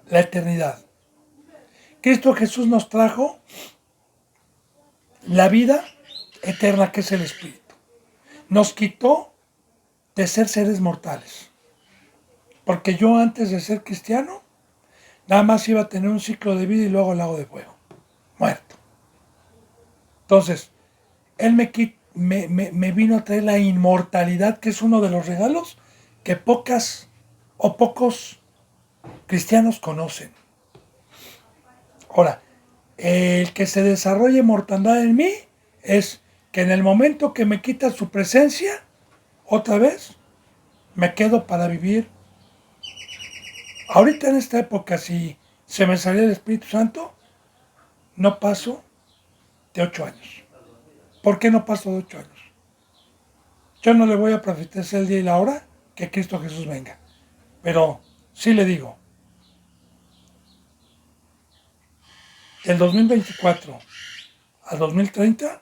la eternidad. Cristo Jesús nos trajo la vida eterna que es el Espíritu. Nos quitó de ser seres mortales. Porque yo antes de ser cristiano, nada más iba a tener un ciclo de vida y luego lago de fuego. Muerto. Entonces, Él me vino a traer la inmortalidad, que es uno de los regalos que pocos cristianos conocen. Ahora, el que se desarrolle mortandad en mí es que en el momento que me quita su presencia, otra vez, me quedo para vivir. Ahorita en esta época, si se me salió el Espíritu Santo, no paso de 8 años. ¿Por qué no paso de 8 años? Yo no le voy a profetizar el día y la hora que Cristo Jesús venga. Pero sí le digo, Del 2024 al 2030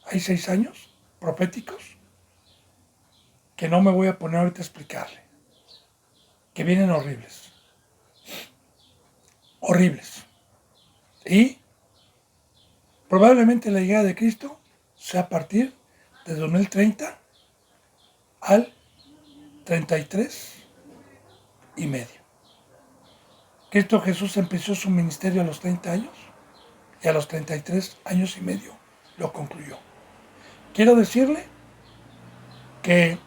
hay 6 años proféticos que no me voy a poner ahorita a explicarle, que vienen horribles, horribles. Y probablemente la llegada de Cristo sea a partir de 2030 al 33 y medio. Cristo Jesús empezó su ministerio a los 30 años y a los 33 años y medio lo concluyó. Quiero decirle que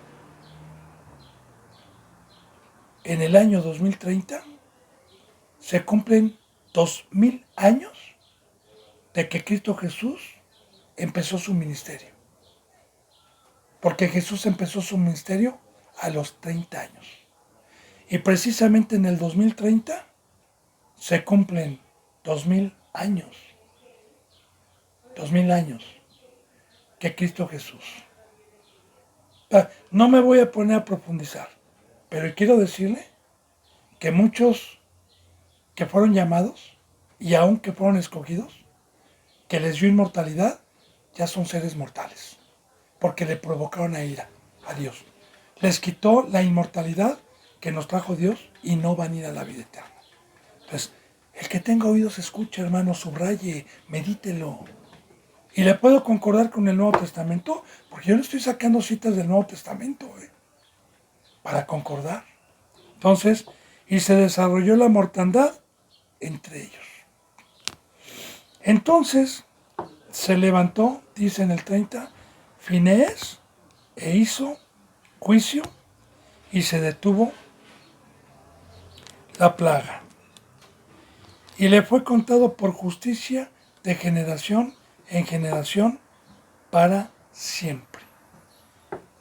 en el año 2030 se cumplen 2000 años de que Cristo Jesús empezó su ministerio. Porque Jesús empezó su ministerio a los 30 años. Y precisamente en el 2030 se cumplen 2000 años. 2000 años que Cristo Jesús. No me voy a poner a profundizar, pero quiero decirle que muchos que fueron llamados y aún que fueron escogidos, que les dio inmortalidad, ya son seres mortales, porque le provocaron a ira a Dios. Les quitó la inmortalidad que nos trajo Dios y no van a ir a la vida eterna. Entonces, el que tenga oídos escuche, hermano, subraye, medítelo. Y le puedo concordar con el Nuevo Testamento, porque yo le estoy sacando citas del Nuevo Testamento, para concordar. Entonces, y se desarrolló la mortandad entre ellos. Entonces, se levantó, dice en el 30, Finees, e hizo juicio, y se detuvo la plaga. Y le fue contado por justicia de generación en generación para siempre.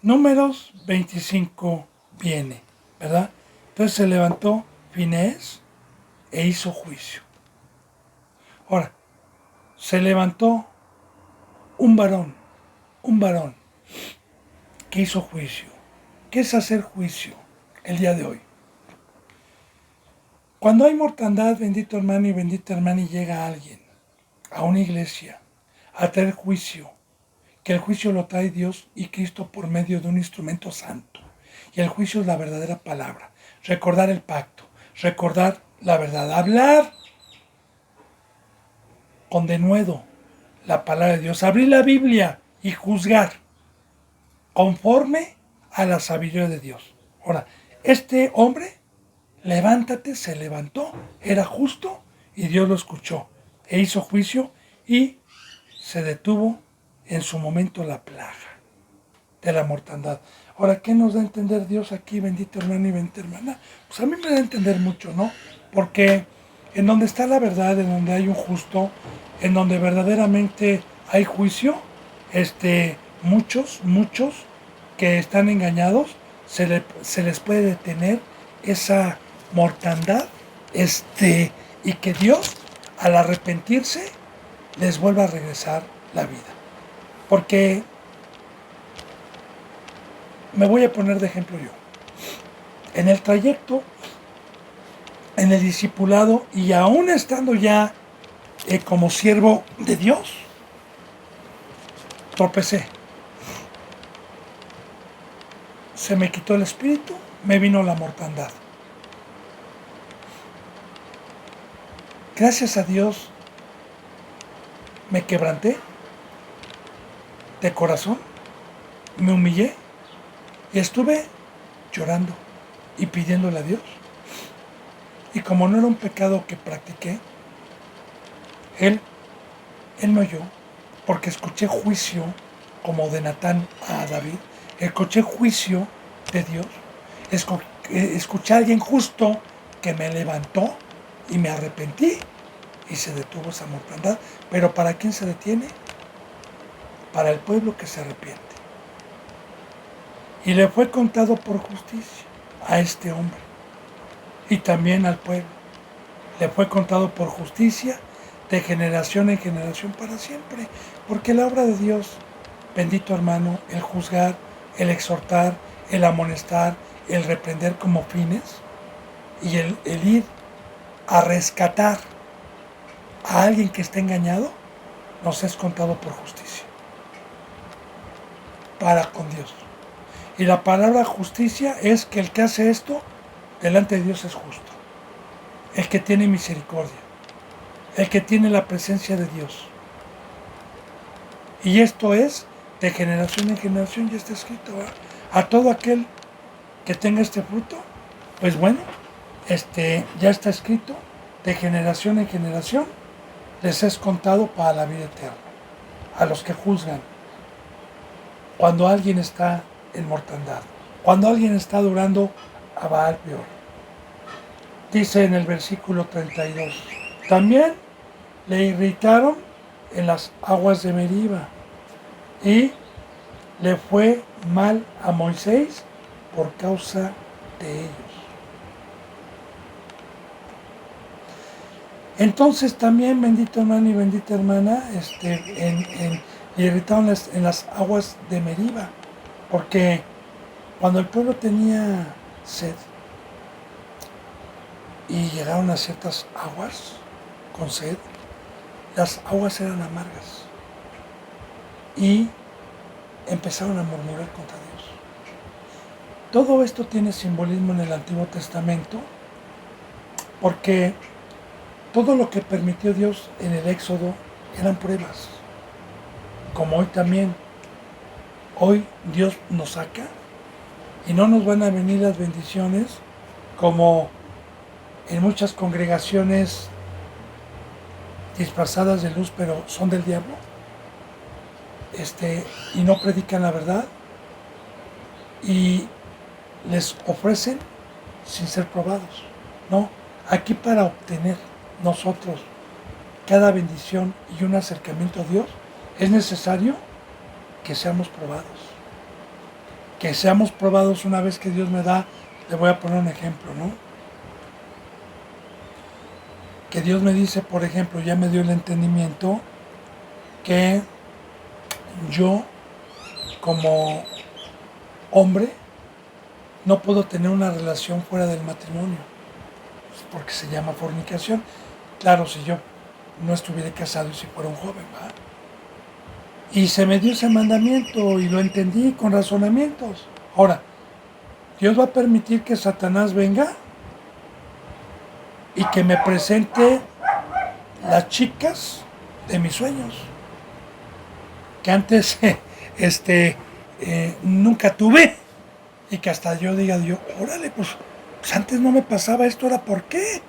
Números 25 viene, ¿verdad? Entonces se levantó Finees e hizo juicio. Ahora, se levantó un varón que hizo juicio. ¿Qué es hacer juicio el día de hoy? Cuando hay mortandad, bendito hermano y bendita hermana, y llega alguien a una iglesia a traer juicio, que el juicio lo trae Dios y Cristo por medio de un instrumento santo. Y el juicio es la verdadera palabra. Recordar el pacto, recordar la verdad, hablar con denuedo la palabra de Dios, abrir la Biblia y juzgar conforme a la sabiduría de Dios. Ahora, este hombre, levántate, se levantó, era justo y Dios lo escuchó e hizo juicio y se detuvo en su momento la plaga de la mortandad. Ahora, ¿qué nos da a entender Dios aquí, bendito hermano y bendita hermana? Pues a mí me da a entender mucho, ¿no? Porque en donde está la verdad, en donde hay un justo, en donde verdaderamente hay juicio, muchos que están engañados, se les puede detener esa mortandad, y que Dios, al arrepentirse, les vuelva a regresar la vida. Porque me voy a poner de ejemplo yo. En el trayecto, en el discipulado y aún estando ya como siervo de Dios, tropecé. Se me quitó el espíritu, me vino la mortandad. Gracias a Dios me quebranté de corazón, me humillé y estuve llorando y pidiéndole a Dios. Y como no era un pecado que practiqué, Él me oyó, porque escuché juicio, como de Natán a David, escuché juicio de Dios, escuché a alguien justo que me levantó y me arrepentí y se detuvo esa mortandad. Pero ¿para quién se detiene? Para el pueblo que se arrepiente. Y le fue contado por justicia a este hombre y también al pueblo. Le fue contado por justicia de generación en generación para siempre. Porque la obra de Dios, bendito hermano, el juzgar, el exhortar, el amonestar, el reprender como fines y el ir a rescatar a alguien que está engañado, nos es contado por justicia, para con Dios. Y la palabra justicia es que el que hace esto delante de Dios es justo, el que tiene misericordia, el que tiene la presencia de Dios. Y esto es de generación en generación, ya está escrito, ¿verdad? A todo aquel que tenga este fruto, pues bueno, ya está escrito, de generación en generación les es contado para la vida eterna. A los que juzgan, cuando alguien está en mortandad, cuando alguien está adorando a Baal peor. Dice en el versículo 32, también le irritaron en las aguas de Meriba y le fue mal a Moisés por causa de ellos. Entonces también, bendito hermano y bendita hermana, le irritaron en las aguas de Meriba, porque cuando el pueblo tenía sed y llegaron a ciertas aguas con sed, las aguas eran amargas y empezaron a murmurar contra Dios. Todo esto tiene simbolismo en el Antiguo Testamento, porque todo lo que permitió Dios en el Éxodo eran pruebas, como hoy también. Hoy Dios nos saca y no nos van a venir las bendiciones como en muchas congregaciones disfrazadas de luz, pero son del diablo, y no predican la verdad y les ofrecen sin ser probados. No, aquí para obtener nosotros cada bendición y un acercamiento a Dios es necesario que seamos probados. Que seamos probados una vez que Dios me da, le voy a poner un ejemplo, ¿no? Que Dios me dice, por ejemplo, ya me dio el entendimiento que yo como hombre no puedo tener una relación fuera del matrimonio, porque se llama fornicación. Claro, si yo no estuviera casado y si fuera un joven, ¿verdad? Y se me dio ese mandamiento y lo entendí con razonamientos. Ahora, Dios va a permitir que Satanás venga y que me presente las chicas de mis sueños, que antes nunca tuve, y que hasta yo diga, Dios, órale, pues antes no me pasaba esto, ¿ahora por qué?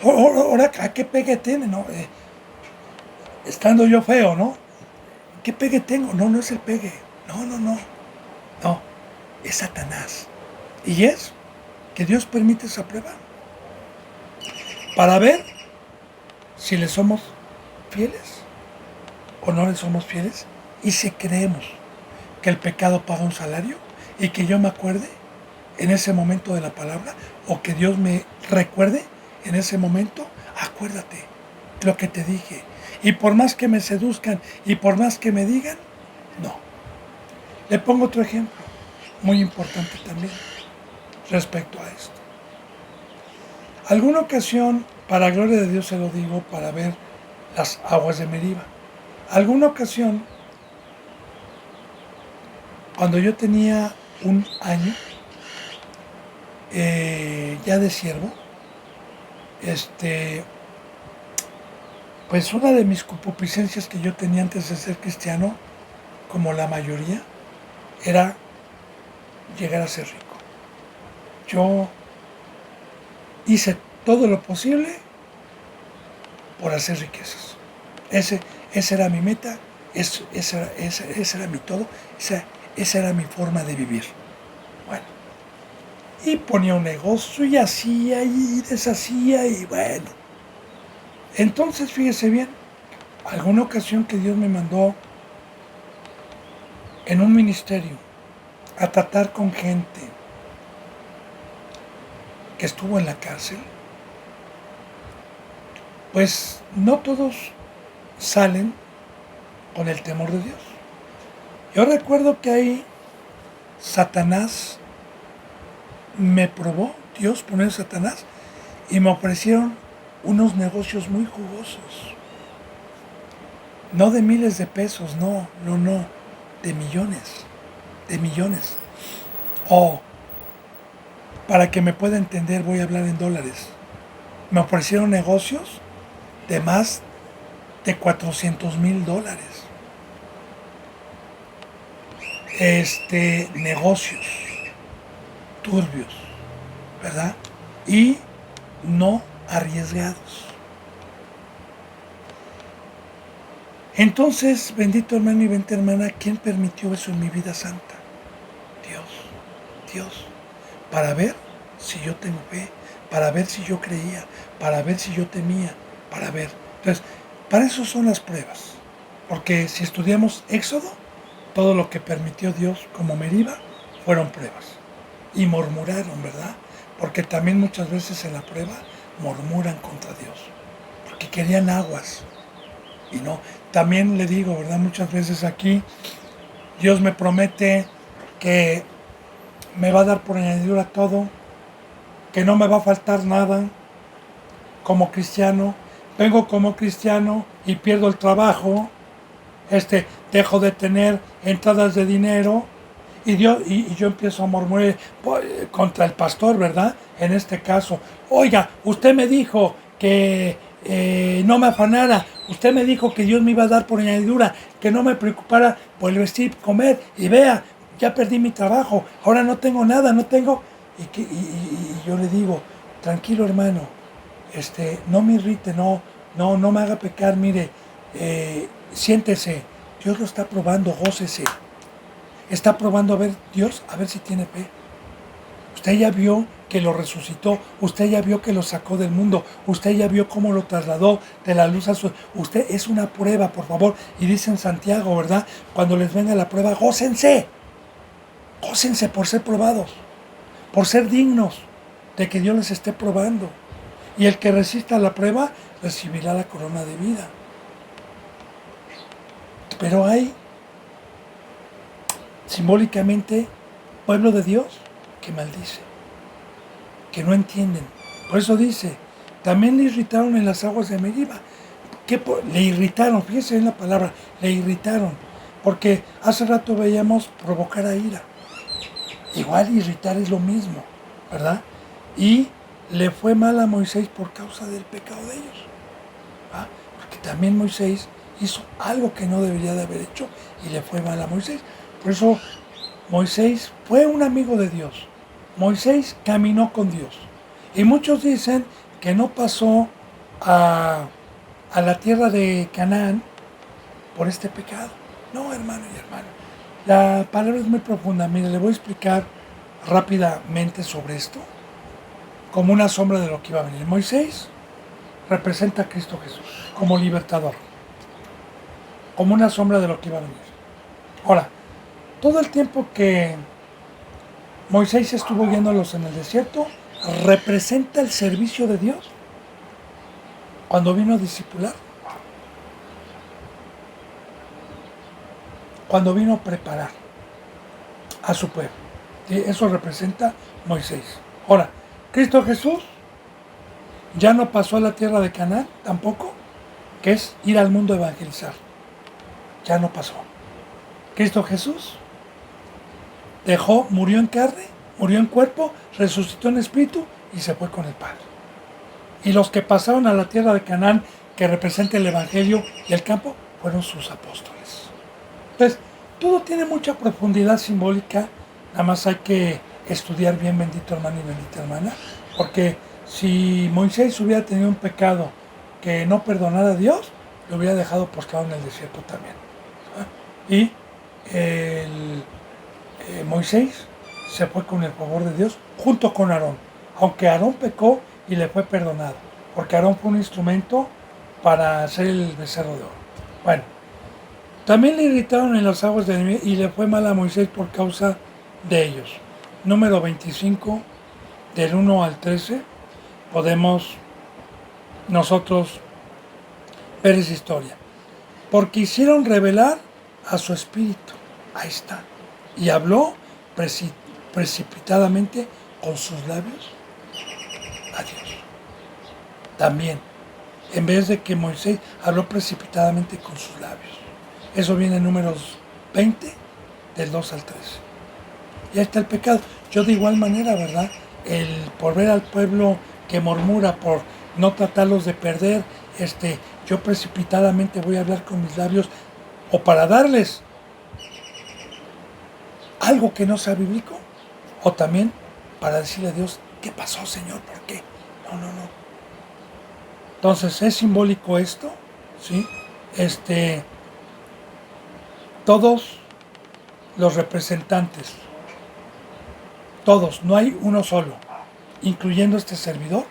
Ahora, ¿a qué pegue tiene? ¿No? Estando yo feo, ¿no? ¿Qué pegue tengo? No, no es el pegue. No, es Satanás. Y es que Dios permite esa prueba para ver si le somos fieles o no le somos fieles, y si creemos que el pecado paga un salario y que yo me acuerde en ese momento de la palabra, o que Dios me recuerde en ese momento, acuérdate lo que te dije. Y por más que me seduzcan y por más que me digan, no. Le pongo otro ejemplo, muy importante también, respecto a esto. Alguna ocasión, para gloria de Dios se lo digo, para ver las aguas de Meriba. Alguna ocasión, cuando yo tenía un año, ya de siervo, pues una de mis concupiscencias que yo tenía antes de ser cristiano, como la mayoría, era llegar a ser rico. Yo hice todo lo posible por hacer riquezas. Esa era mi meta, esa era mi todo, esa era mi forma de vivir. Bueno, y ponía un negocio y hacía y deshacía y bueno. Entonces, fíjese bien, alguna ocasión que Dios me mandó en un ministerio a tratar con gente que estuvo en la cárcel, pues no todos salen con el temor de Dios. Yo recuerdo que ahí Satanás me probó, Dios pone Satanás, y me ofrecieron unos negocios muy jugosos. No de miles de pesos, no, de millones, de millones. O, para que me pueda entender, voy a hablar en dólares. Me ofrecieron negocios de más de $400,000. Negocios turbios, ¿verdad? Y no arriesgados. Entonces, bendito hermano y bendita hermana, ¿quién permitió eso en mi vida santa? Dios, Dios, para ver si yo tengo fe, para ver si yo creía, para ver si yo temía, para ver. Entonces, para eso son las pruebas. Porque si estudiamos Éxodo, todo lo que permitió Dios como Meriba fueron pruebas. Y murmuraron, ¿verdad? Porque también muchas veces en la prueba murmuran contra Dios. Porque querían aguas. Y no, también le digo, ¿verdad? Muchas veces aquí Dios me promete que me va a dar por añadidura todo, que no me va a faltar nada como cristiano. Vengo como cristiano y pierdo el trabajo, dejo de tener entradas de dinero y yo empiezo a murmurar contra el pastor, ¿verdad? En este caso, oiga, usted me dijo que no me afanara, usted me dijo que Dios me iba a dar por añadidura, que no me preocupara por el vestir, comer, y vea, ya perdí mi trabajo, ahora no tengo nada, no tengo... Y yo le digo, tranquilo hermano, no me irrite, no me haga pecar, mire, siéntese, Dios lo está probando, gócese. Está probando a ver Dios, a ver si tiene fe. Usted ya vio que lo resucitó, usted ya vio que lo sacó del mundo, usted ya vio cómo lo trasladó de la luz a su... Usted es una prueba, por favor. Y dice en Santiago, ¿verdad? Cuando les venga la prueba, gócense. Gócense por ser probados, por ser dignos de que Dios les esté probando. Y el que resista la prueba recibirá la corona de vida. Pero hay, simbólicamente, pueblo de Dios que maldice, que no entienden. Por eso dice, también le irritaron en las aguas de Meriba. Le irritaron, fíjese en la palabra, le irritaron. Porque hace rato veíamos provocar a ira. Igual irritar es lo mismo, ¿verdad? Y le fue mal a Moisés por causa del pecado de ellos. ¿Ah? Porque también Moisés hizo algo que no debería de haber hecho y le fue mal a Moisés. Por eso Moisés fue un amigo de Dios. Moisés caminó con Dios. Y muchos dicen que no pasó a la tierra de Canaán por este pecado. No, hermano y hermana. La palabra es muy profunda. Mire, le voy a explicar rápidamente sobre esto, como una sombra de lo que iba a venir. Moisés representa a Cristo Jesús como libertador, como una sombra de lo que iba a venir. Ahora, todo el tiempo que Moisés estuvo guiándolos en el desierto, representa el servicio de Dios cuando vino a discipular, cuando vino a preparar a su pueblo. ¿Sí? Eso representa Moisés. Ahora, Cristo Jesús ya no pasó a la tierra de Canaán tampoco, que es ir al mundo a evangelizar. Ya no pasó. Cristo Jesús murió en carne, murió en cuerpo, resucitó en espíritu y se fue con el Padre. Y los que pasaron a la tierra de Canaán, que representa el evangelio y el campo, fueron sus apóstoles. Entonces, todo tiene mucha profundidad simbólica, nada más hay que estudiar bien, bendito hermano y bendita hermana, porque si Moisés hubiera tenido un pecado que no perdonara a Dios, lo hubiera dejado postrado en el desierto también. Y Moisés se fue con el favor de Dios junto con Aarón, aunque Aarón pecó y le fue perdonado, porque Aarón fue un instrumento para hacer el becerro de oro. Bueno, también le irritaron en las aguas de Nínive y le fue mal a Moisés por causa de ellos. Número 25, del 1 al 13, podemos nosotros ver esa historia. Porque hicieron revelar a su espíritu. Ahí está. Y habló precipitadamente con sus labios a Dios. También en vez de que Moisés habló precipitadamente con sus labios. Eso viene en Números 20, del 2 al 3. Y ahí está el pecado. Yo de igual manera, ¿verdad? Por ver al pueblo que murmura, por no tratarlos de perder, yo precipitadamente voy a hablar con mis labios, o para darles algo que no sea bíblico, o también para decirle a Dios, ¿qué pasó, Señor? ¿Por qué? No. Entonces, ¿es simbólico esto? ¿Sí? Todos los representantes, todos, no hay uno solo, incluyendo este servidor,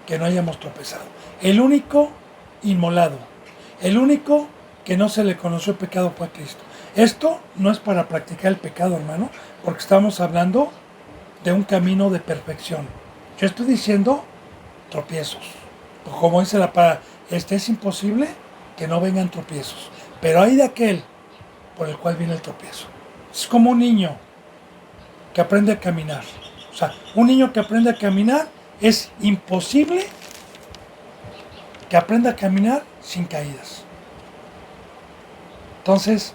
que no hayamos tropezado. El único inmolado, el único que no se le conoció el pecado fue a Cristo. Esto no es para practicar el pecado, hermano, porque estamos hablando de un camino de perfección. Yo estoy diciendo tropiezos. Como dice la palabra, es imposible que no vengan tropiezos. Pero hay de aquel por el cual viene el tropiezo. Es como un niño que aprende a caminar. O sea, un niño que aprende a caminar, es imposible que aprenda a caminar sin caídas. Entonces,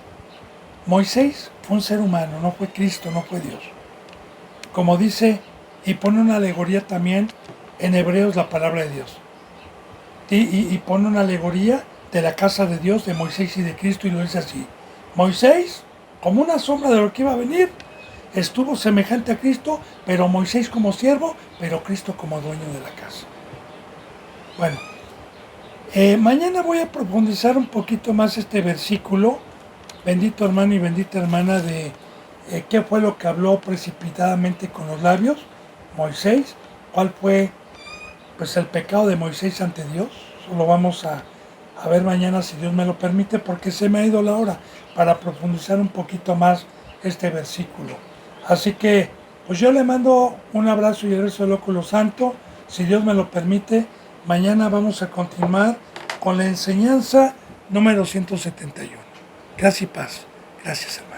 Moisés fue un ser humano, no fue Cristo, no fue Dios. Como dice, y pone una alegoría también en Hebreos la palabra de Dios. Y pone una alegoría de la casa de Dios, de Moisés y de Cristo, y lo dice así. Moisés, como una sombra de lo que iba a venir, estuvo semejante a Cristo, pero Moisés como siervo, pero Cristo como dueño de la casa. Bueno, mañana voy a profundizar un poquito más este versículo, bendito hermano y bendita hermana, de qué fue lo que habló precipitadamente con los labios Moisés, cuál fue pues el pecado de Moisés ante Dios. Eso lo vamos a ver mañana, si Dios me lo permite, porque se me ha ido la hora para profundizar un poquito más este versículo. Así que, pues yo le mando un abrazo y el rezo del óculo santo. Si Dios me lo permite, mañana vamos a continuar con la enseñanza número 171. Gracias y paz. Gracias, hermano.